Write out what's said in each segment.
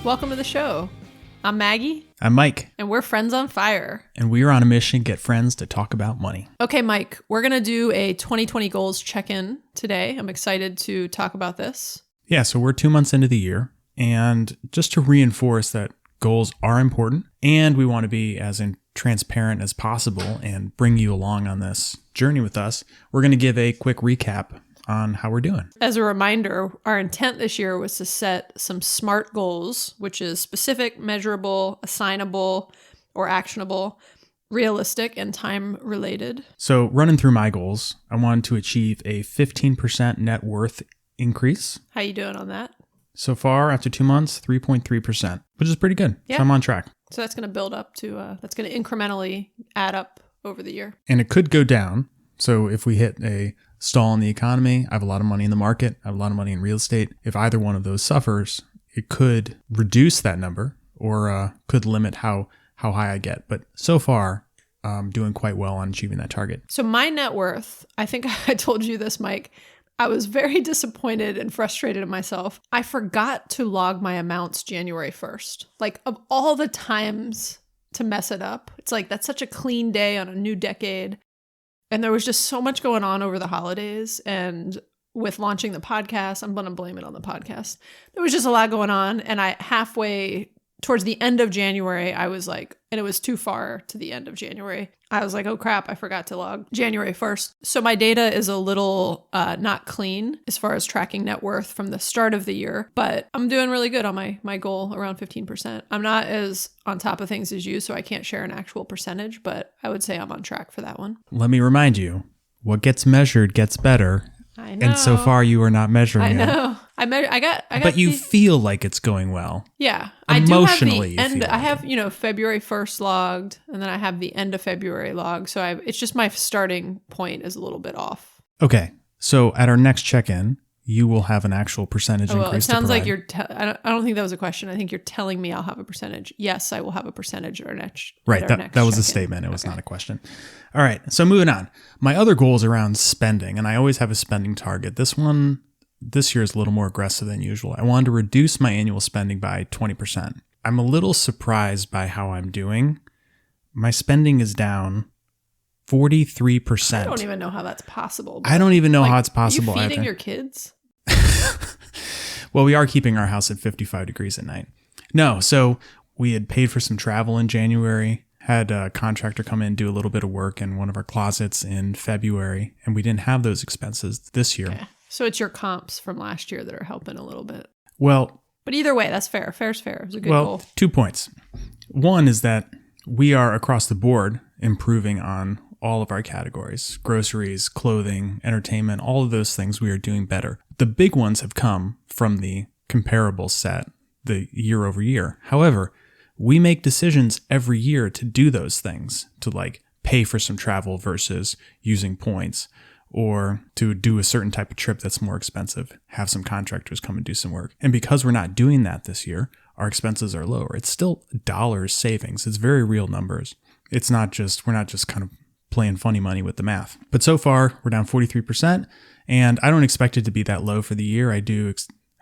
Welcome to the show. I'm Maggie. I'm Mike. And we're Friends on Fire. And we are on a mission to get friends to talk about money. Okay, Mike, we're going to do a 2020 goals check-in today. I'm excited to talk about this. Yeah, so we're 2 months into the year. And just to reinforce that goals are important and we want to be as transparent as possible and bring you along on this journey with us, we're going to give a quick recap on how we're doing. As a reminder, our intent this year was to set some SMART goals, which is specific, measurable, assignable, or actionable, realistic, and time-related. So running through my goals, I wanted to achieve a 15% net worth increase. How you doing on that? So far, after 2 months, 3.3%, which is pretty good. Yeah. So I'm on track. So that's going to build up to, that's going to incrementally add up over the year. And it could go down. So if we hit a stall in the economy, I have a lot of money in the market, I have a lot of money in real estate. If either one of those suffers, it could reduce that number or could limit how high I get. But so far, I'm doing quite well on achieving that target. So my net worth, I think I told you this, Mike, I was very disappointed and frustrated in myself. I forgot to log my amounts January 1st. Like, of all the times to mess it up, it's like that's such a clean day on a new decade. And there was just so much going on over the holidays. And with launching the podcast, I'm going to blame it on the podcast. There was just a lot going on. And I halfway towards the end of January, I was like, and it was too far to the end of January. I was like, oh crap, I forgot to log January 1st. So my data is a little not clean as far as tracking net worth from the start of the year, but I'm doing really good on my goal around 15%. I'm not as on top of things as you, so I can't share an actual percentage, but I would say I'm on track for that one. Let me remind you, what gets measured gets better. I know. And so far you are not measuring it. I know. I got. But you feel like it's going well. Yeah. Emotionally, I do have the end. you feel I have, February 1st logged, and then I have the end of February logged. So it's just my starting point is a little bit off. Okay. So at our next check-in, you will have an actual percentage increase. Well, it sounds to like provide. I don't think that was a question. I think you're telling me I'll have a percentage. Yes, I will have a percentage at our next. Right. That was a statement. It was not a question. All right. So moving on. My other goal is around spending, and I always have a spending target. This year is a little more aggressive than usual. I wanted to reduce my annual spending by 20%. I'm a little surprised by how I'm doing. My spending is down 43%. I don't even know how that's possible. I don't even know how it's possible. Are you feeding your kids? Well, we are keeping our house at 55 degrees at night. No, so we had paid for some travel in January, had a contractor come in and do a little bit of work in one of our closets in February, and we didn't have those expenses this year. Okay. So it's your comps from last year that are helping a little bit. Well, but either way, that's fair. Fair's fair. It's a good goal. 2 points. One is that we are across the board improving on all of our categories: groceries, clothing, entertainment, all of those things we are doing better. The big ones have come from the comparable set, the year over year. However, we make decisions every year to do those things, to like pay for some travel versus using points, or to do a certain type of trip that's more expensive, have some contractors come and do some work. And because we're not doing that this year, our expenses are lower. It's still dollars savings. It's very real numbers. We're not just kind of playing funny money with the math. But so far, we're down 43%, and I don't expect it to be that low for the year. I do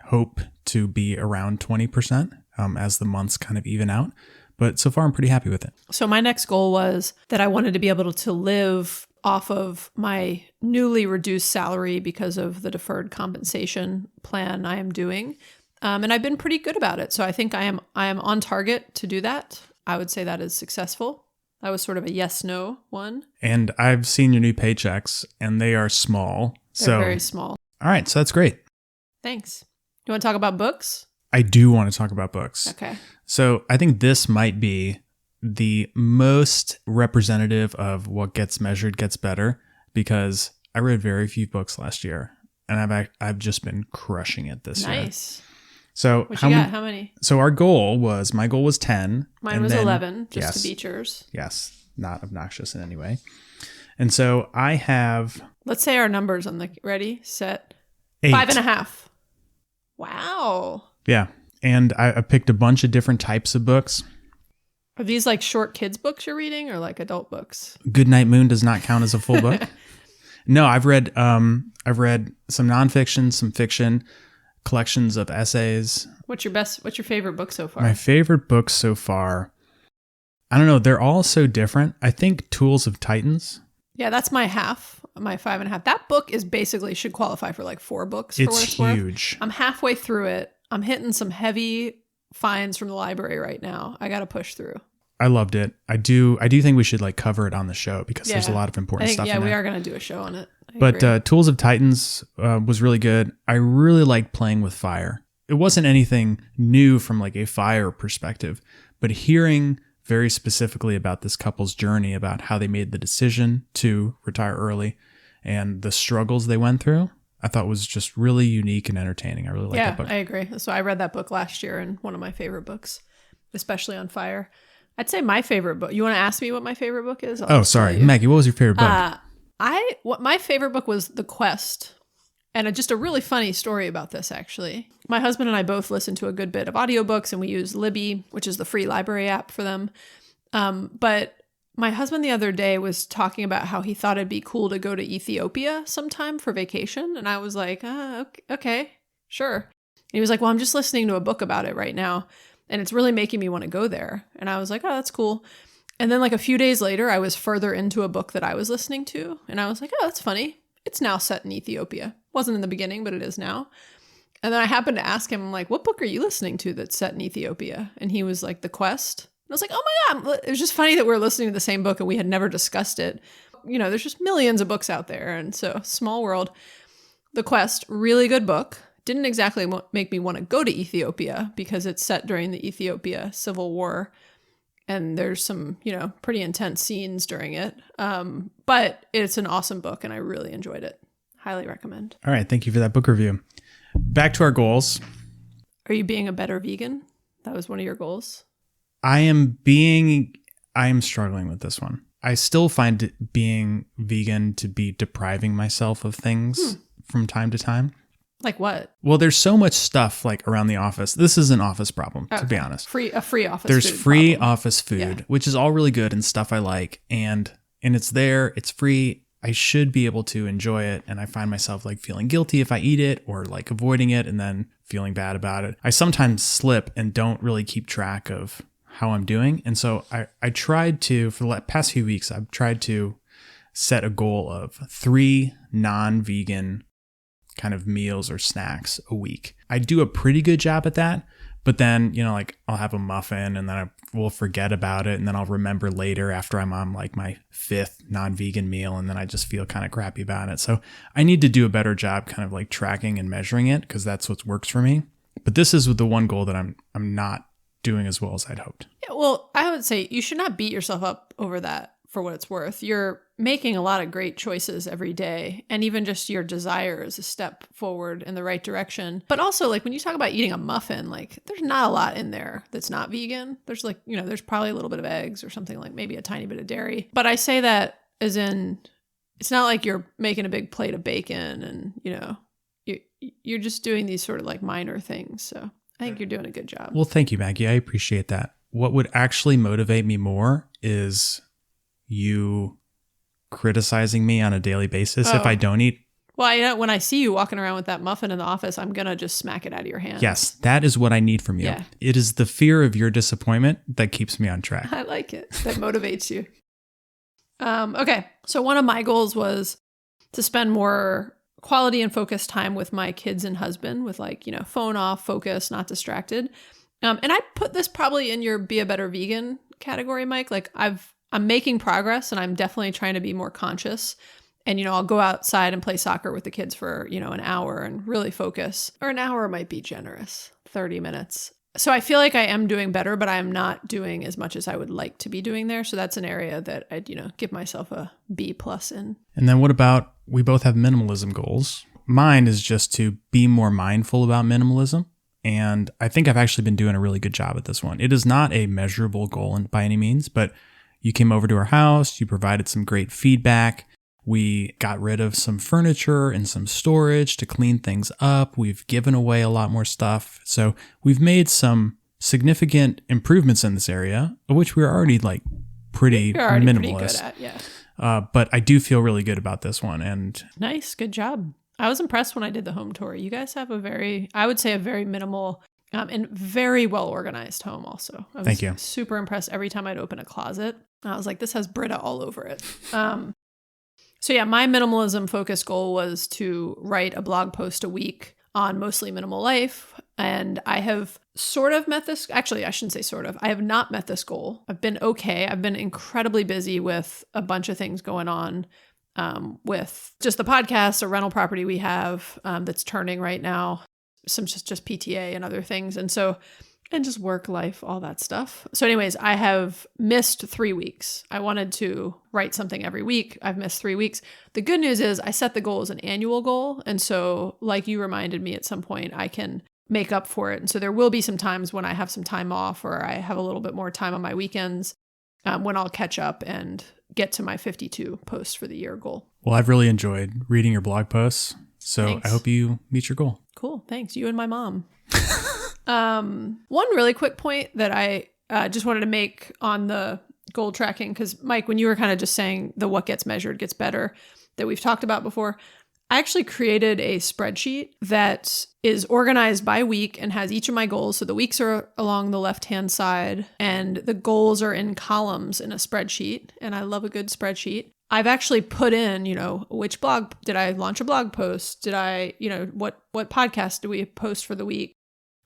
hope to be around 20% as the months kind of even out. But so far, I'm pretty happy with it. So my next goal was that I wanted to be able to live off of my newly reduced salary because of the deferred compensation plan I am doing. And I've been pretty good about it. So I think I am on target to do that. I would say that is successful. That was sort of a yes/no one. And I've seen your new paychecks, and they are small. They're very small. All right, so that's great. Thanks. You want to talk about books? I do want to talk about books. Okay. So I think this might be the most representative of what gets measured gets better, because I read very few books last year, and I've just been crushing it this year. Nice. So what you got? How many? So my goal was 10. Mine was 11, just to beat yours. Yes, not obnoxious in any way. And so I have... Let's say our numbers on the... Ready, set, 8. 5.5. Wow. Yeah. And I picked a bunch of different types of books. Are these like short kids books you're reading or like adult books? Goodnight Moon does not count as a full book. No, I've read some nonfiction, some fiction. collections of essays. What's your favorite book so far? My favorite books so far, I don't know. They're all so different. I think Tools of Titans. Yeah, that's my 5.5. That book is basically should qualify for like 4 books. For what it's huge. Worth. I'm halfway through it. I'm hitting some heavy finds from the library right now. I got to push through. I loved it. I do think we should like cover it on the show because there's a lot of important stuff in it. Yeah, we are going to do a show on it. But Tools of Titans was really good. I really liked playing with fire. It wasn't anything new from like a fire perspective, but hearing very specifically about this couple's journey, about how they made the decision to retire early and the struggles they went through, I thought was just really unique and entertaining. I really liked that book. Yeah, I agree. So I read that book last year and one of my favorite books, especially on fire. I'd say my favorite book. You want to ask me what my favorite book is? Sorry. Maggie, what was your favorite book? My favorite book was The Quest. And just a really funny story about this, actually. My husband and I both listen to a good bit of audiobooks, and we use Libby, which is the free library app for them. But my husband the other day was talking about how he thought it'd be cool to go to Ethiopia sometime for vacation. And I was like, okay, sure. And he was like, well, I'm just listening to a book about it right now, and it's really making me want to go there. And I was like, oh, that's cool. And then like a few days later, I was further into a book that I was listening to. And I was like, oh, that's funny. It's now set in Ethiopia. Wasn't in the beginning, but it is now. And then I happened to ask him, like, what book are you listening to that's set in Ethiopia? And he was like, The Quest. And I was like, oh my God. It was just funny that we're listening to the same book and we had never discussed it. You know, there's just millions of books out there. And so small world. The Quest, really good book. Didn't exactly make me want to go to Ethiopia because it's set during the Ethiopia Civil War. And there's some, pretty intense scenes during it. But it's an awesome book and I really enjoyed it. Highly recommend. All right. Thank you for that book review. Back to our goals. Are you being a better vegan? That was one of your goals. I am struggling with this one. I still find being vegan to be depriving myself of things from time to time. Like what? Well, there's so much stuff like around the office. This is an office problem, to be honest. A free office There's food free problem. office food, which is all really good and stuff I like. And it's there. It's free. I should be able to enjoy it. And I find myself like feeling guilty if I eat it or like avoiding it and then feeling bad about it. I sometimes slip and don't really keep track of how I'm doing. And so I tried to, for the past few weeks, I've tried to set a goal of 3 non-vegan kind of meals or snacks a week. I do a pretty good job at that, but then, like I'll have a muffin and then I will forget about it. And then I'll remember later after I'm on like my 5th non-vegan meal. And then I just feel kind of crappy about it. So I need to do a better job kind of like tracking and measuring it because that's what works for me. But this is the one goal that I'm not doing as well as I'd hoped. Yeah, well, I would say you should not beat yourself up over that for what it's worth. You're making a lot of great choices every day. And even just your desire is a step forward in the right direction. But also like when you talk about eating a muffin, like there's not a lot in there that's not vegan. There's like, there's probably a little bit of eggs or something, like maybe a tiny bit of dairy. But I say that as in, it's not like you're making a big plate of bacon and, you're just doing these sort of like minor things. So I think you're doing a good job. Well, thank you, Maggie. I appreciate that. What would actually motivate me more is you criticizing me on a daily basis if I don't eat. Well, when I see you walking around with that muffin in the office, I'm going to just smack it out of your hand. Yes, that is what I need from you. Yeah. It is the fear of your disappointment that keeps me on track. I like it. That motivates you. Okay. So one of my goals was to spend more quality and focused time with my kids and husband with like, phone off, focus, not distracted. And I put this probably in your be a better vegan category, Mike. Like I'm making progress and I'm definitely trying to be more conscious. And, I'll go outside and play soccer with the kids for, an hour and really focus. Or an hour might be generous, 30 minutes. So I feel like I am doing better, but I am not doing as much as I would like to be doing there. So that's an area that I'd, give myself a B+ in. And then what about, we both have minimalism goals. Mine is just to be more mindful about minimalism. And I think I've actually been doing a really good job at this one. It is not a measurable goal by any means, but you came over to our house, you provided some great feedback. We got rid of some furniture and some storage to clean things up. We've given away a lot more stuff. So we've made some significant improvements in this area, of which we're already like pretty minimalist. Pretty good at, yeah. But I do feel really good about this one. And nice. Good job. I was impressed when I did the home tour. You guys have I would say a very minimal and very well organized home also. I was Thank you. super impressed every time I'd open a closet. I was like, this has Brita all over it. So yeah, my minimalism focus goal was to write a blog post a week on mostly minimal life. And I have sort of met this. Actually, I shouldn't say sort of. I have not met this goal. I've been okay. I've been incredibly busy with a bunch of things going on with just the podcast, a rental property we have that's turning right now, some just PTA and other things. And just work life, all that stuff. So anyways, I have missed 3 weeks. I wanted to write something every week. I've missed 3 weeks. The good news is I set the goal as an annual goal. And so like you reminded me at some point, I can make up for it. And so there will be some times when I have some time off or I have a little bit more time on my weekends when I'll catch up and get to my 52 posts for the year goal. Well, I've really enjoyed reading your blog posts. So Thanks. I hope you meet your goal. Cool. Thanks. You and my mom. One really quick point that I just wanted to make on the goal tracking, because Mike, when you were kind of just saying the what gets measured gets better that we've talked about before, I actually created a spreadsheet that is organized by week and has each of my goals. So the weeks are along the left-hand side and the goals are in columns in a spreadsheet. And I love a good spreadsheet. I've actually put in, which blog did I launch a blog post? Did I, what podcast do we post for the week?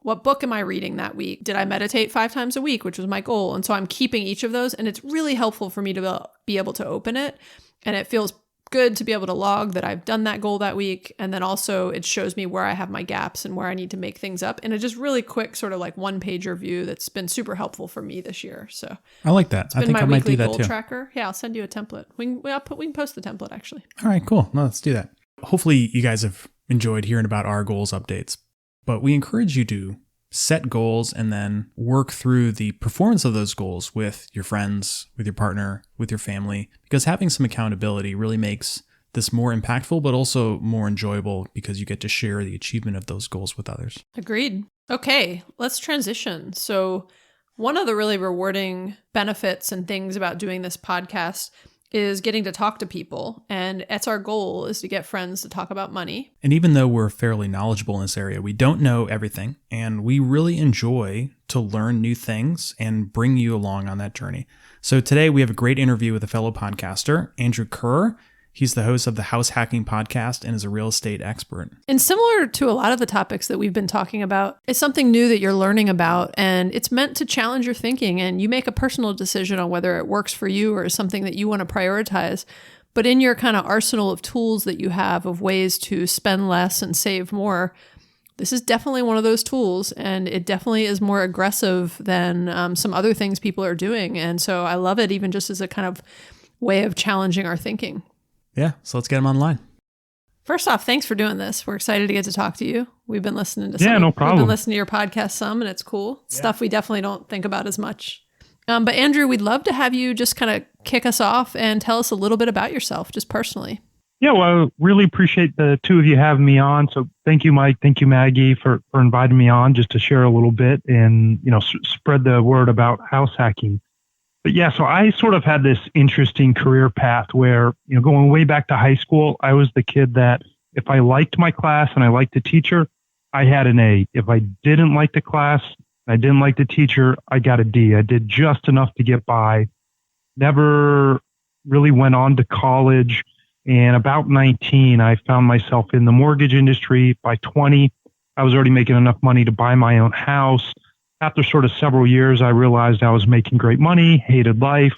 What book am I reading that week? Did I meditate 5 times a week, which was my goal? And so I'm keeping each of those, and it's really helpful for me to be able to open it. And it feels good to be able to log that I've done that goal that week. And then also it shows me where I have my gaps and where I need to make things up in a just really quick sort of like 1-pager view that's been super helpful for me this year. So I like that. I think I might do that goal too. Tracker. Yeah, I'll send you a template. We can post the template actually. All right, cool. No, let's do that. Hopefully you guys have enjoyed hearing about our goals updates, but we encourage you to set goals and then work through the performance of those goals with your friends, with your partner, with your family, because having some accountability really makes this more impactful, but also more enjoyable because you get to share the achievement of those goals with others. Agreed. Okay, let's transition. So one of the really rewarding benefits and things about doing this podcast is getting to talk to people. And that's our goal, is to get friends to talk about money. And even though we're fairly knowledgeable in this area, we don't know everything. And we really enjoy to learn new things and bring you along on that journey. So today we have a great interview with a fellow podcaster, Andrew Kerr. He's the host of the House Hacking Podcast and is a real estate expert. And similar to a lot of the topics that we've been talking about, it's something new that you're learning about, and it's meant to challenge your thinking, and you make a personal decision on whether it works for you or is something that you want to prioritize. But in your kind of arsenal of tools that you have of ways to spend less and save more, this is definitely one of those tools, and it definitely is more aggressive than some other things people are doing. And so I love it, even just as a kind of way of challenging our thinking. Yeah, so let's get him online. First off, thanks for doing this. We're excited to get to talk to you. We've been listening to no problem. We've been listening to your podcast some, and it's cool. Stuff we definitely don't think about as much. But Andrew, we'd love to have you just kind of kick us off and tell us a little bit about yourself, just personally. Yeah, well, I really appreciate the two of you having me on. So thank you, Mike. Thank you, Maggie, for inviting me on just to share a little bit and, spread the word about house hacking. But yeah, so I sort of had this interesting career path where, going way back to high school, I was the kid that if I liked my class and I liked the teacher, I had an A. If I didn't like the class, I didn't like the teacher, I got a D. I did just enough to get by. Never really went on to college. And about 19, I found myself in the mortgage industry. By 20, I was already making enough money to buy my own house. After sort of several years, I realized I was making great money, hated life.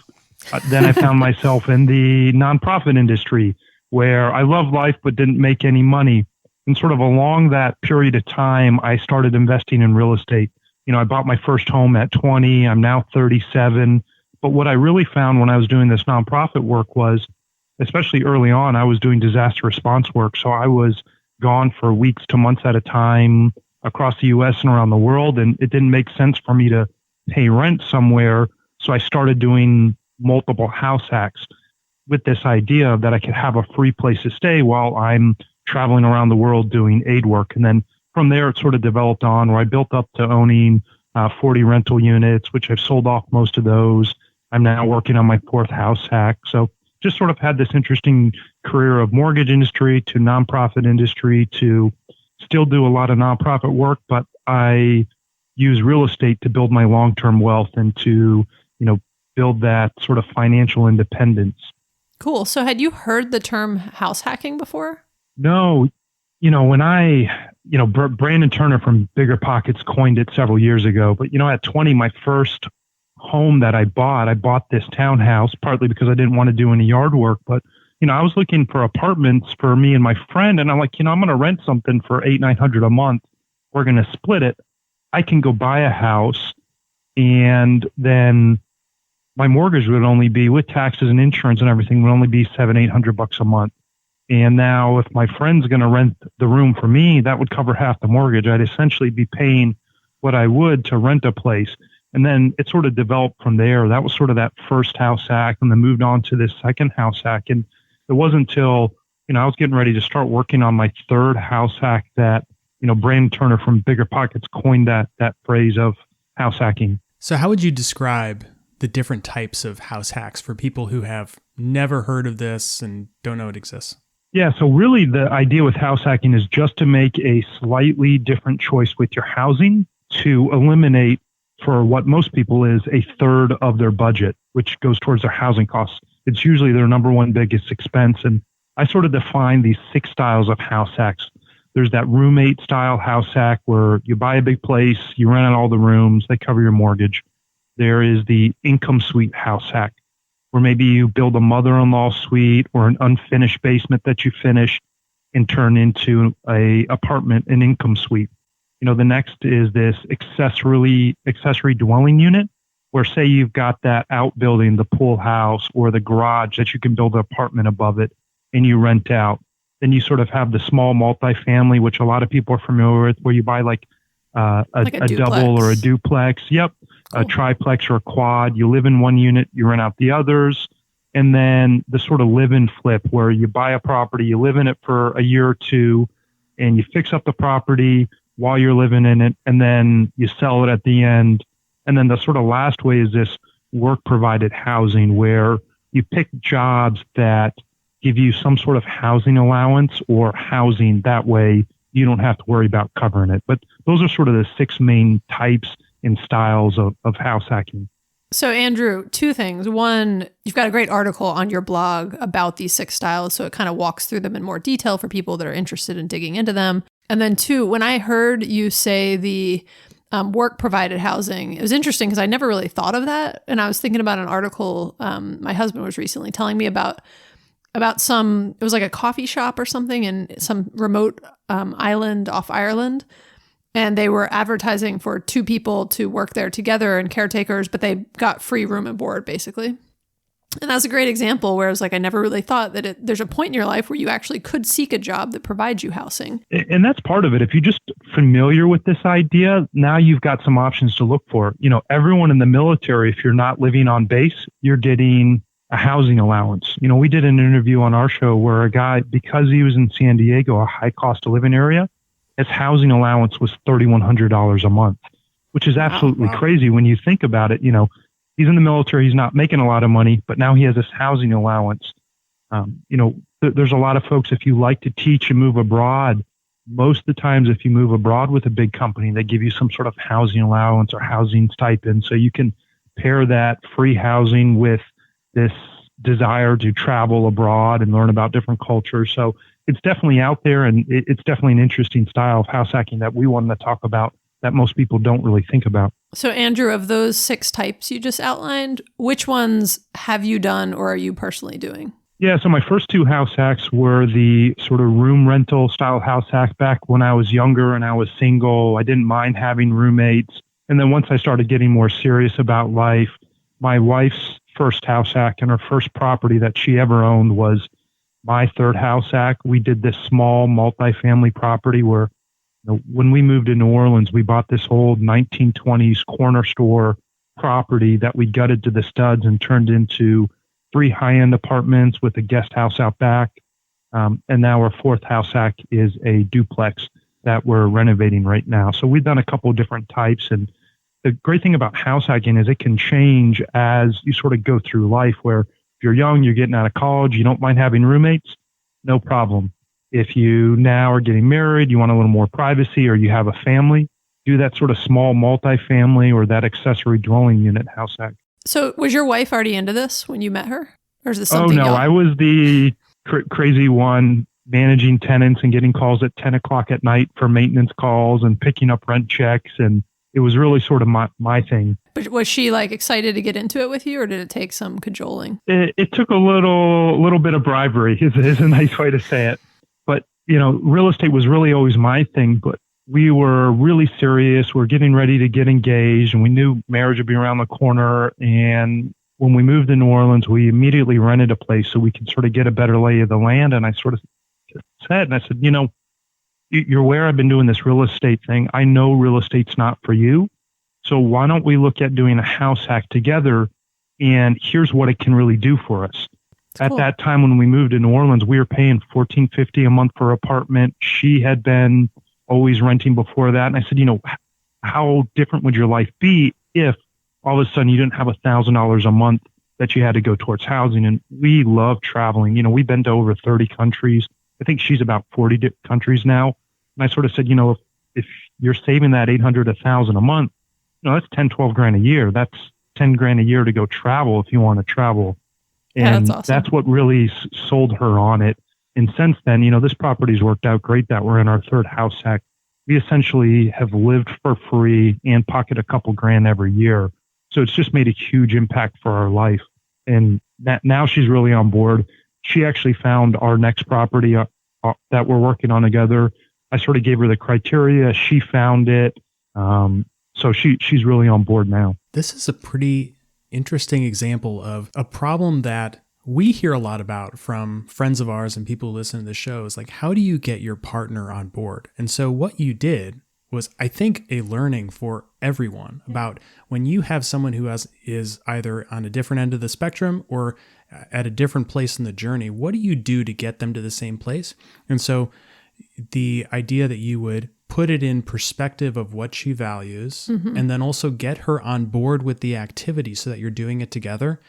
Then I found myself in the nonprofit industry where I loved life but didn't make any money. And sort of along that period of time, I started investing in real estate. I bought my first home at 20. I'm now 37. But what I really found when I was doing this nonprofit work was, especially early on, I was doing disaster response work. So I was gone for weeks to months at a time across the U.S. and around the world, and it didn't make sense for me to pay rent somewhere. So I started doing multiple house hacks with this idea that I could have a free place to stay while I'm traveling around the world doing aid work. And then from there, it sort of developed on where I built up to owning 40 rental units, which I've sold off most of those. I'm now working on my 4th house hack. So just sort of had this interesting career of mortgage industry to nonprofit industry to still do a lot of nonprofit work, but I use real estate to build my long-term wealth and to, build that sort of financial independence. Cool. So had you heard the term house hacking before? No, when Brandon Turner from Bigger Pockets coined it several years ago, but, at 20, my first home that I bought this townhouse partly because I didn't want to do any yard work, but, I was looking for apartments for me and my friend, and I'm like, I'm going to rent something for $800-900 a month. We're going to split it. I can go buy a house, and then my mortgage would only be, with taxes and insurance and everything, would only be $700-800 a month. And now if my friend's going to rent the room for me, that would cover half the mortgage. I'd essentially be paying what I would to rent a place. And then it sort of developed from there. That was sort of that first house hack, and then moved on to this second house hack. And it wasn't until, I was getting ready to start working on my third house hack that, Brandon Turner from Bigger Pockets coined that phrase of house hacking. So how would you describe the different types of house hacks for people who have never heard of this and don't know it exists? Yeah, so really the idea with house hacking is just to make a slightly different choice with your housing to eliminate, for what most people is, a third of their budget, which goes towards their housing costs. It's usually their number one biggest expense. And I sort of define these 6 styles of house hacks. There's that roommate style house hack where you buy a big place, you rent out all the rooms, they cover your mortgage. There is the income suite house hack, where maybe you build a mother-in-law suite or an unfinished basement that you finish and turn into an apartment, an income suite. The next is this accessory dwelling unit, where say you've got that outbuilding, the pool house or the garage that you can build an apartment above it and you rent out. Then you sort of have the small multifamily, which a lot of people are familiar with, where you buy like a double or a duplex. Yep. Cool. A triplex or a quad. You live in one unit, you rent out the others. And then the sort of live and flip, where you buy a property, you live in it for a year or two, and you fix up the property while you're living in it, and then you sell it at the end. And then the sort of last way is this work provided housing, where you pick jobs that give you some sort of housing allowance or housing. That way you don't have to worry about covering it. But those are sort of the 6 main types and styles of house hacking. So Andrew, 2 things. One, you've got a great article on your blog about these 6 styles, so it kind of walks through them in more detail for people that are interested in digging into them. And then 2, when I heard you say the work provided housing, it was interesting because I never really thought of that. And I was thinking about an article my husband was recently telling me about some, it was like a coffee shop or something in some remote island off Ireland. And they were advertising for 2 people to work there together and caretakers, but they got free room and board basically. And that's a great example where it's like, I never really thought that there's a point in your life where you actually could seek a job that provides you housing. And that's part of it. If you're just familiar with this idea, now you've got some options to look for. Everyone in the military, if you're not living on base, you're getting a housing allowance. We did an interview on our show where a guy, because he was in San Diego, a high cost of living area, his housing allowance was $3,100 a month, which is absolutely crazy when you think about it. He's in the military, he's not making a lot of money, but now he has this housing allowance. There's a lot of folks, if you like to teach and move abroad, most of the times if you move abroad with a big company, they give you some sort of housing allowance or housing stipend. So you can pair that free housing with this desire to travel abroad and learn about different cultures. So it's definitely out there, and it's definitely an interesting style of house hacking that we wanted to talk about that most people don't really think about. So Andrew, of those 6 types you just outlined, which ones have you done or are you personally doing? Yeah, so my first 2 house hacks were the sort of room rental style house hack back when I was younger and I was single. I didn't mind having roommates. And then once I started getting more serious about life, my wife's first house hack and her first property that she ever owned was my third house hack. We did this small multifamily property where when we moved to New Orleans, we bought this old 1920s corner store property that we gutted to the studs and turned into 3 high-end apartments with a guest house out back. And now our 4th house hack is a duplex that we're renovating right now. So we've done a couple of different types. And the great thing about house hacking is it can change as you sort of go through life, where if you're young, you're getting out of college, you don't mind having roommates, no problem. If you now are getting married, you want a little more privacy, or you have a family, do that sort of small multifamily or that accessory dwelling unit house hack. So was your wife already into this when you met her? Or is this Oh, something no, I was the crazy one managing tenants and getting calls at 10 o'clock at night for maintenance calls and picking up rent checks. And it was really sort of my thing. But was she like excited to get into it with you, or did it take some cajoling? It took a little bit of bribery is a nice way to say it. But, real estate was really always my thing, but we were really serious. We're getting ready to get engaged, and we knew marriage would be around the corner. And when we moved to New Orleans, we immediately rented a place so we could sort of get a better lay of the land. And I sort of said, you're aware I've been doing this real estate thing. I know real estate's not for you. So why don't we look at doing a house hack together? And here's what it can really do for us. At that time, when we moved to New Orleans, we were paying $14.50 a month for an apartment. She had been always renting before that. And I said, how different would your life be if all of a sudden you didn't have $1,000 a month that you had to go towards housing? And we love traveling. We've been to over 30 countries. I think she's about 40 countries now. And I sort of said, if you're saving that $800, $1,000 a month, that's 10, 12 grand a year. That's 10 grand a year to go travel if you want to travel. And that's awesome. That's what really sold her on it. And since then, this property's worked out great that we're in our third house hack. We essentially have lived for free and pocket a couple grand every year. So it's just made a huge impact for our life. And now she's really on board. She actually found our next property that we're working on together. I sort of gave her the criteria. She found it. So she's really on board now. This is a pretty interesting example of a problem that we hear a lot about from friends of ours and people who listen to the show is like, how do you get your partner on board? And so what you did was, I think, a learning for everyone about when you have someone who is either on a different end of the spectrum or at a different place in the journey, what do you do to get them to the same place? And so the idea that you would put it in perspective of what she values, and then also get her on board with the activity so that you're doing it together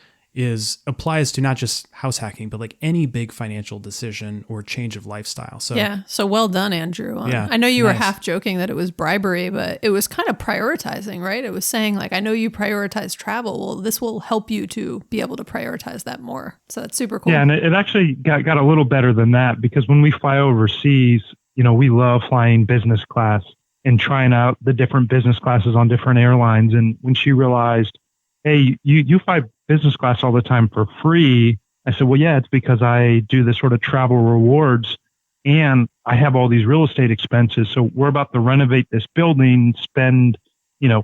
applies to not just house hacking, but like any big financial decision or change of lifestyle. So yeah. So well done, Andrew. Yeah, I know you were nice. half joking that it was bribery, but it was kind of prioritizing, right? It was saying like, I know you prioritize travel. Well, this will help you to be able to prioritize that more. So that's super cool. Yeah. And it actually got a little better than that, because when we fly overseas, we love flying business class and trying out the different business classes on different airlines. And when she realized, hey, you fly business class all the time for free, I said, well, yeah, it's because I do this sort of travel rewards and I have all these real estate expenses. So we're about to renovate this building, spend,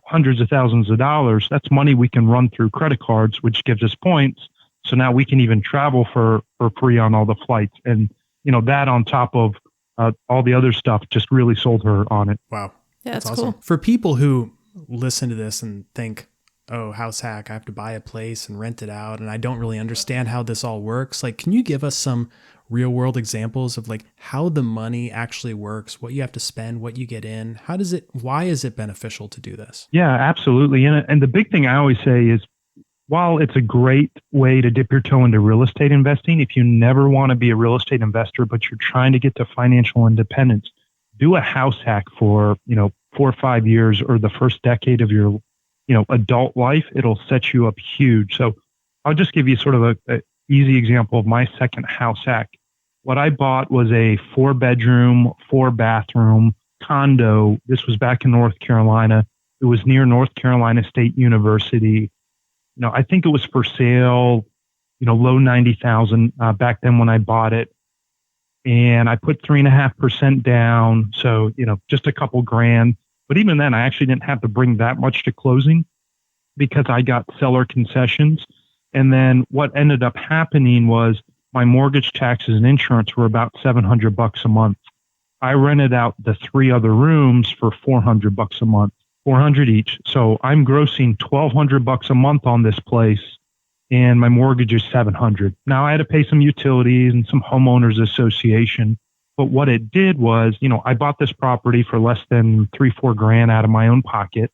hundreds of thousands of dollars. That's money we can run through credit cards, which gives us points. So now we can even travel for free on all the flights. And, that on top of all the other stuff just really sold her on it. Wow. Yeah, that's awesome. cool. For people who listen to this and think, oh, house hack, I have to buy a place and rent it out, and I don't really understand how this all works. Like, can you give us some real world examples of like how the money actually works, what you have to spend, what you get in? Why is it beneficial to do this? Yeah, absolutely. And the big thing I always say is, while it's a great way to dip your toe into real estate investing, if you never want to be a real estate investor, but you're trying to get to financial independence, do a house hack for, 4 or 5 years or the first decade of your, adult life. It'll set you up huge. So I'll just give you sort of a easy example of my second house hack. What I bought was a 4-bedroom, 4-bathroom condo. This was back in North Carolina. It was near North Carolina State University. I think it was for sale, low 90,000 back then when I bought it. And I put 3.5% down. So, just a couple grand. But even then, I actually didn't have to bring that much to closing because I got seller concessions. And then what ended up happening was my mortgage, taxes, and insurance were about $700 a month. I rented out the 3 other rooms for $400 a month, 400 each. So I'm grossing $1,200 a month on this place, and my mortgage is $700. Now I had to pay some utilities and some homeowners association. But what it did was, I bought this property for less than $3-4 grand out of my own pocket,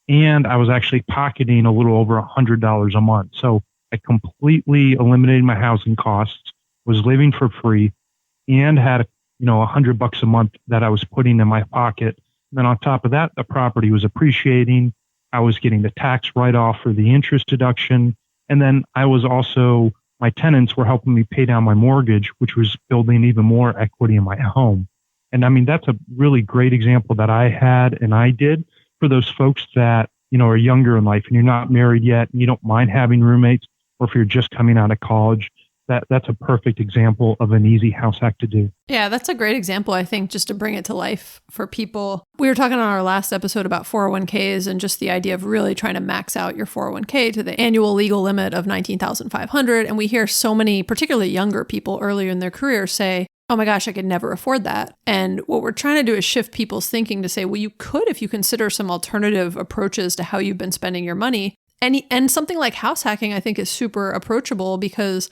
and I was actually pocketing a little over $100 a month. So I completely eliminated my housing costs, was living for free, and had, $100 a month that I was putting in my pocket. And then on top of that, the property was appreciating. I was getting the tax write-off for the interest deduction. And then my tenants were helping me pay down my mortgage, which was building even more equity in my home. And I mean, that's a really great example that I had and I did for those folks that, are younger in life and you're not married yet and you don't mind having roommates, or if you're just coming out of college. That's a perfect example of an easy house hack to do. Yeah, that's a great example, I think, just to bring it to life for people. We were talking on our last episode about 401ks and just the idea of really trying to max out your 401k to the annual legal limit of $19,500. And we hear so many, particularly younger people earlier in their career say, oh my gosh, I could never afford that. And what we're trying to do is shift people's thinking to say, well, you could if you consider some alternative approaches to how you've been spending your money. And something like house hacking, I think, is super approachable because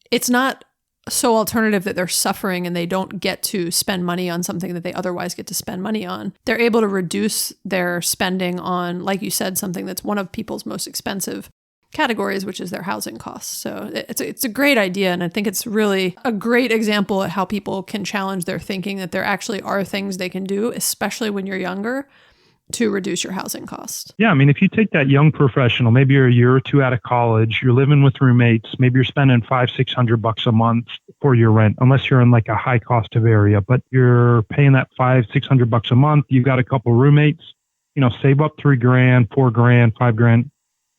it's not so alternative that they're suffering and they don't get to spend money on something that they otherwise get to spend money on. They're able to reduce their spending on, like you said, something that's one of people's most expensive categories, which is their housing costs. So it's a great idea. And I think it's really a great example of how people can challenge their thinking that there actually are things they can do, especially when you're younger, to reduce your housing costs. Yeah, I mean, if you take that young professional, maybe you're a year or two out of college, you're living with roommates, maybe you're spending $500-600 a month for your rent, unless you're in like a high cost of area, but you're paying that $500-600 a month. You've got a couple of roommates, save up $3,000, $4,000, $5,000,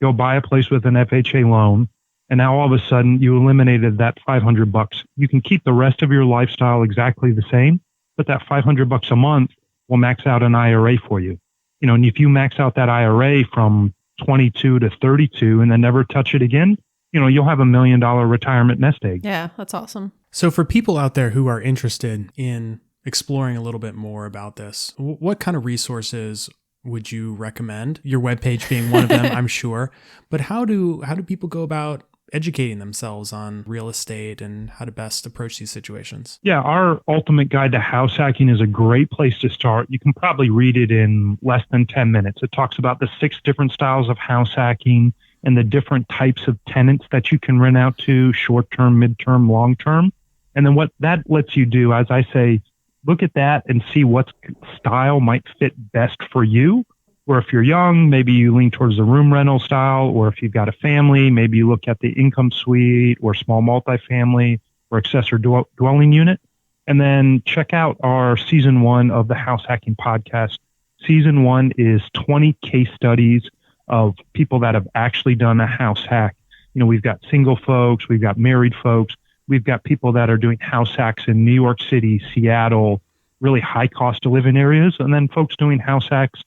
go buy a place with an FHA loan. And now all of a sudden you eliminated that $500. You can keep the rest of your lifestyle exactly the same, but that $500 a month will max out an IRA for you. And if you max out that IRA from 22 to 32 and then never touch it again, you'll have $1 million retirement nest egg. Yeah, that's awesome. So for people out there who are interested in exploring a little bit more about this, what kind of resources would you recommend? Your webpage being one of them, I'm sure. But how do people go about educating themselves on real estate and how to best approach these situations? Yeah, our ultimate guide to house hacking is a great place to start. You can probably read it in less than 10 minutes. It talks about the 6 different styles of house hacking and the different types of tenants that you can rent out to, short-term, mid-term, long-term. And then what that lets you do, as I say, look at that and see what style might fit best for you. Or if you're young, maybe you lean towards the room rental style, or if you've got a family, maybe you look at the income suite or small multifamily or accessory dwelling unit. And then check out our season 1 of the House Hacking Podcast. Season 1 is 20 case studies of people that have actually done a house hack. We've got single folks, we've got married folks, we've got people that are doing house hacks in New York City, Seattle, really high cost to live in areas, and then folks doing house hacks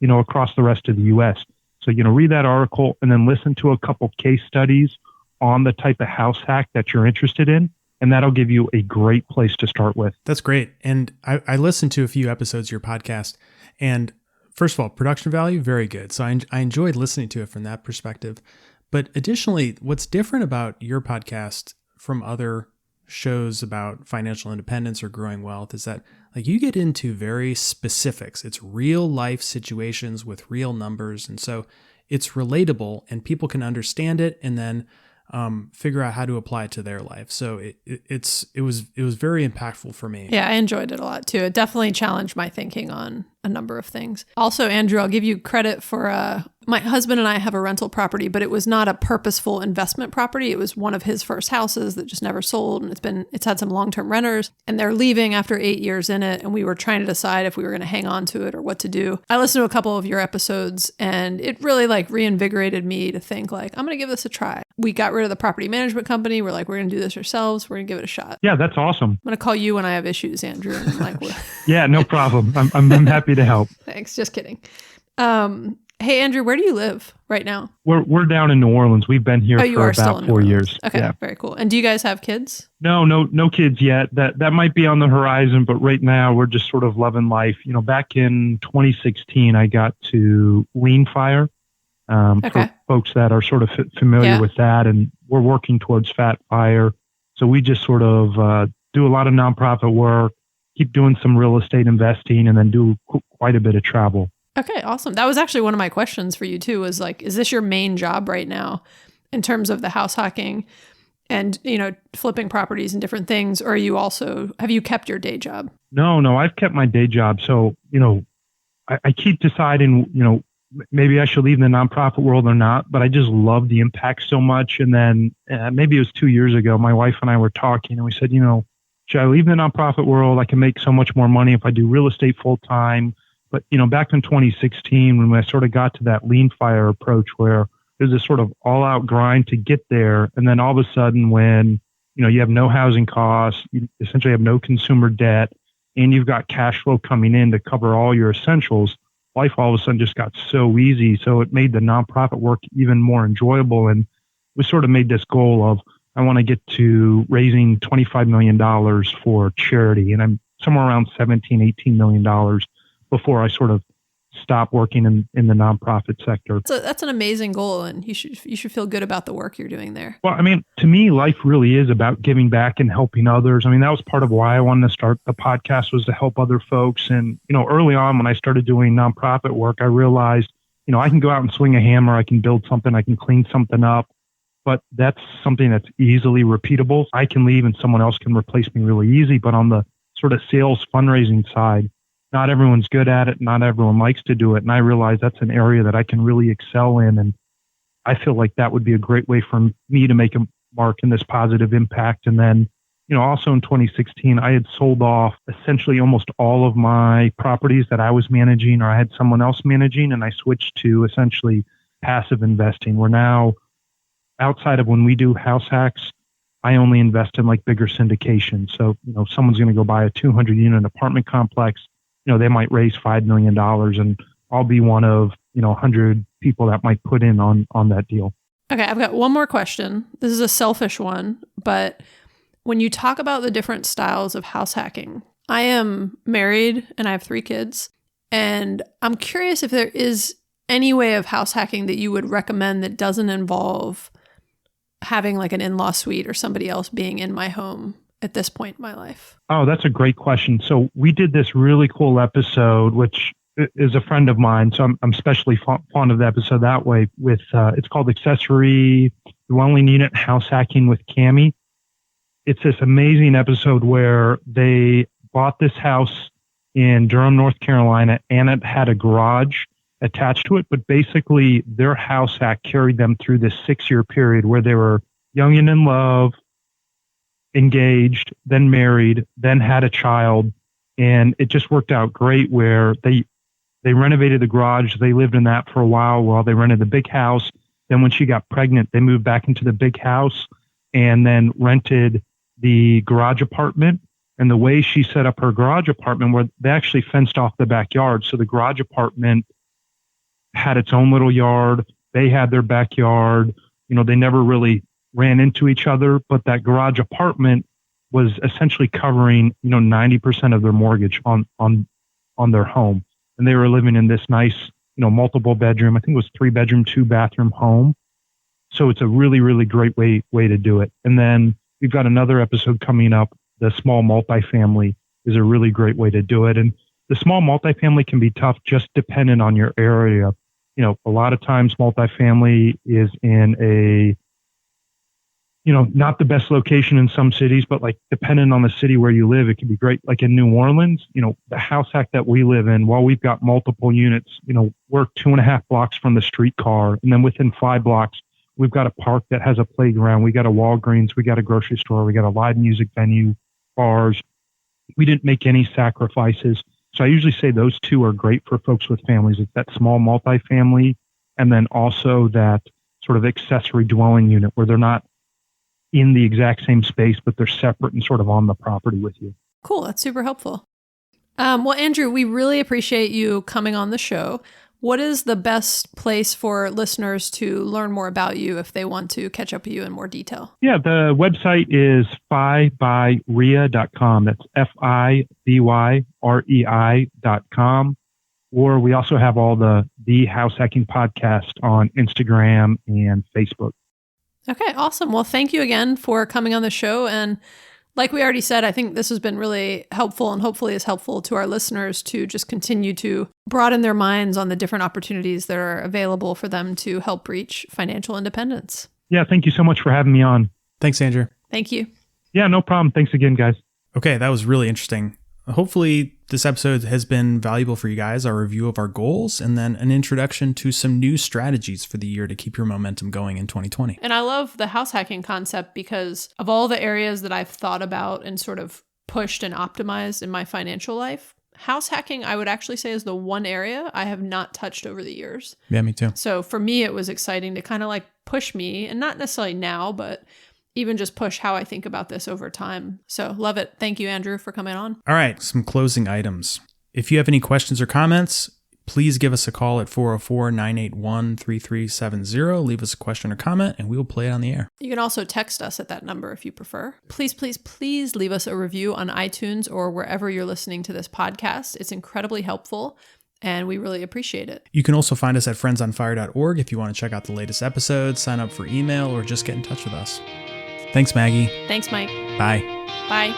across the rest of the U.S. So, read that article and then listen to a couple case studies on the type of house hack that you're interested in. And that'll give you a great place to start with. That's great. And I listened to a few episodes of your podcast. And first of all, production value, very good. So I enjoyed listening to it from that perspective. But additionally, what's different about your podcast from other shows about financial independence or growing wealth is that you get into very specifics. It's real life situations with real numbers. And so it's relatable and people can understand it and then figure out how to apply it to their life. So it was very impactful for me. Yeah, I enjoyed it a lot too. It definitely challenged my thinking on a number of things. Also, Andrew, I'll give you credit for my husband and I have a rental property, but it was not a purposeful investment property. It was one of his first houses that just never sold. And it's had some long-term renters and they're leaving after 8 years in it. And we were trying to decide if we were going to hang on to it or what to do. I listened to a couple of your episodes and it really reinvigorated me to think I'm going to give this a try. We got rid of the property management company. We're we're going to do this ourselves. We're going to give it a shot. Yeah, that's awesome. I'm going to call you when I have issues, Andrew. And yeah, no problem. I'm happy to help. Thanks. Just kidding. Hey, Andrew, where do you live right now? We're down in New Orleans. We've been here for about 4 years. Okay, yeah. Very cool. And do you guys have kids? No kids yet. That might be on the horizon, but right now we're just sort of loving life. Back in 2016, I got to Lean Fire. For folks that are sort of familiar with that, and we're working towards Fat Fire. So we just sort of do a lot of nonprofit work, keep doing some real estate investing, and then do quite a bit of travel. Okay, awesome. That was actually one of my questions for you too, was is this your main job right now? in terms of the house hacking and, flipping properties and different things? Or have you kept your day job? No, I've kept my day job. So, I keep deciding, maybe I should leave the nonprofit world or not, but I just love the impact so much. And then maybe it was 2 years ago, my wife and I were talking and we said, should I leave the nonprofit world? I can make so much more money if I do real estate full time. But, back in 2016, when I sort of got to that lean fire approach where there's this sort of all out grind to get there. And then all of a sudden when, you have no housing costs, you essentially have no consumer debt, and you've got cash flow coming in to cover all your essentials, life all of a sudden just got so easy. So it made the nonprofit work even more enjoyable. And we sort of made this goal of, I want to get to raising $25 million for charity. And I'm somewhere around $17, $18 million before I sort of stop working in the nonprofit sector. So that's an amazing goal, and you should feel good about the work you're doing there. Well, to me, life really is about giving back and helping others. That was part of why I wanted to start the podcast, was to help other folks. And, early on when I started doing nonprofit work, I realized, I can go out and swing a hammer, I can build something, I can clean something up, but that's something that's easily repeatable. I can leave and someone else can replace me really easy. But on the sort of sales fundraising side, not everyone's good at it. Not everyone likes to do it. And I realize that's an area that I can really excel in. And I feel like that would be a great way for me to make a mark in this positive impact. And then, also in 2016, I had sold off essentially almost all of my properties that I was managing or I had someone else managing. And I switched to essentially passive investing. We're now, outside of when we do house hacks, I only invest in like bigger syndications. So, someone's going to go buy a 200 unit apartment complex. They might raise $5 million and I'll be one of, 100 people that might put in on that deal. Okay, I've got one more question. This is a selfish one, but when you talk about the different styles of house hacking, I am married and I have 3 kids, and I'm curious if there is any way of house hacking that you would recommend that doesn't involve having like an in-law suite or somebody else being in my home at this point in my life? Oh, that's a great question. So we did this really cool episode, which is a friend of mine. So I'm especially fond of the episode that way with, it's called Accessory Dwelling Unit House Hacking with Cammie. It's this amazing episode where they bought this house in Durham, North Carolina, and it had a garage attached to it. But basically their house hack carried them through this 6-year period where they were young and in love, engaged, then married, then had a child. And it just worked out great where they renovated the garage. They lived in that for a while they rented the big house. Then when she got pregnant, they moved back into the big house and then rented the garage apartment. And the way she set up her garage apartment, where they actually fenced off the backyard. So the garage apartment had its own little yard. They had their backyard. They never really ran into each other, but that garage apartment was essentially covering, 90% of their mortgage on their home. And they were living in this nice, multiple bedroom, I think it was 3-bedroom, 2-bathroom home. So it's a really, really great way to do it. And then we've got another episode coming up. The small multifamily is a really great way to do it. And the small multifamily can be tough just depending on your area. A lot of times multifamily is in a, not the best location in some cities, but like depending on the city where you live, it can be great. Like in New Orleans, the house hack that we live in, while we've got multiple units, we're 2.5 blocks from the streetcar. And then within 5 blocks, we've got a park that has a playground. We got a Walgreens, we got a grocery store, we got a live music venue, bars. We didn't make any sacrifices. So I usually say those 2 are great for folks with families. It's that small multifamily and then also that sort of accessory dwelling unit where they're not in the exact same space, but they're separate and sort of on the property with you. Cool. That's super helpful. Well, Andrew, we really appreciate you coming on the show. What is the best place for listeners to learn more about you if they want to catch up with you in more detail? Yeah, the website is FIBYREA.com. That's FIBYREI.com. Or we also have all the House Hacking podcast on Instagram and Facebook. Okay, awesome. Well, thank you again for coming on the show. And like we already said, I think this has been really helpful and hopefully is helpful to our listeners to just continue to broaden their minds on the different opportunities that are available for them to help reach financial independence. Yeah, thank you so much for having me on. Thanks, Andrew. Thank you. Yeah, no problem. Thanks again, guys. Okay, that was really interesting. Hopefully, this episode has been valuable for you guys, our review of our goals, and then an introduction to some new strategies for the year to keep your momentum going in 2020. And I love the house hacking concept because of all the areas that I've thought about and sort of pushed and optimized in my financial life. House hacking, I would actually say, is the one area I have not touched over the years. Yeah, me too. So for me, it was exciting to kind of like push me, and not necessarily now, but even just push how I think about this over time. So love it. Thank you, Andrew, for coming on. All right, some closing items. If you have any questions or comments, please give us a call at 404-981-3370. Leave us a question or comment, and we will play it on the air. You can also text us at that number if you prefer. Please, please, please leave us a review on iTunes or wherever you're listening to this podcast. It's incredibly helpful, and we really appreciate it. You can also find us at friendsonfire.org if you want to check out the latest episodes, sign up for email, or just get in touch with us. Thanks, Maggie. Thanks, Mike. Bye. Bye.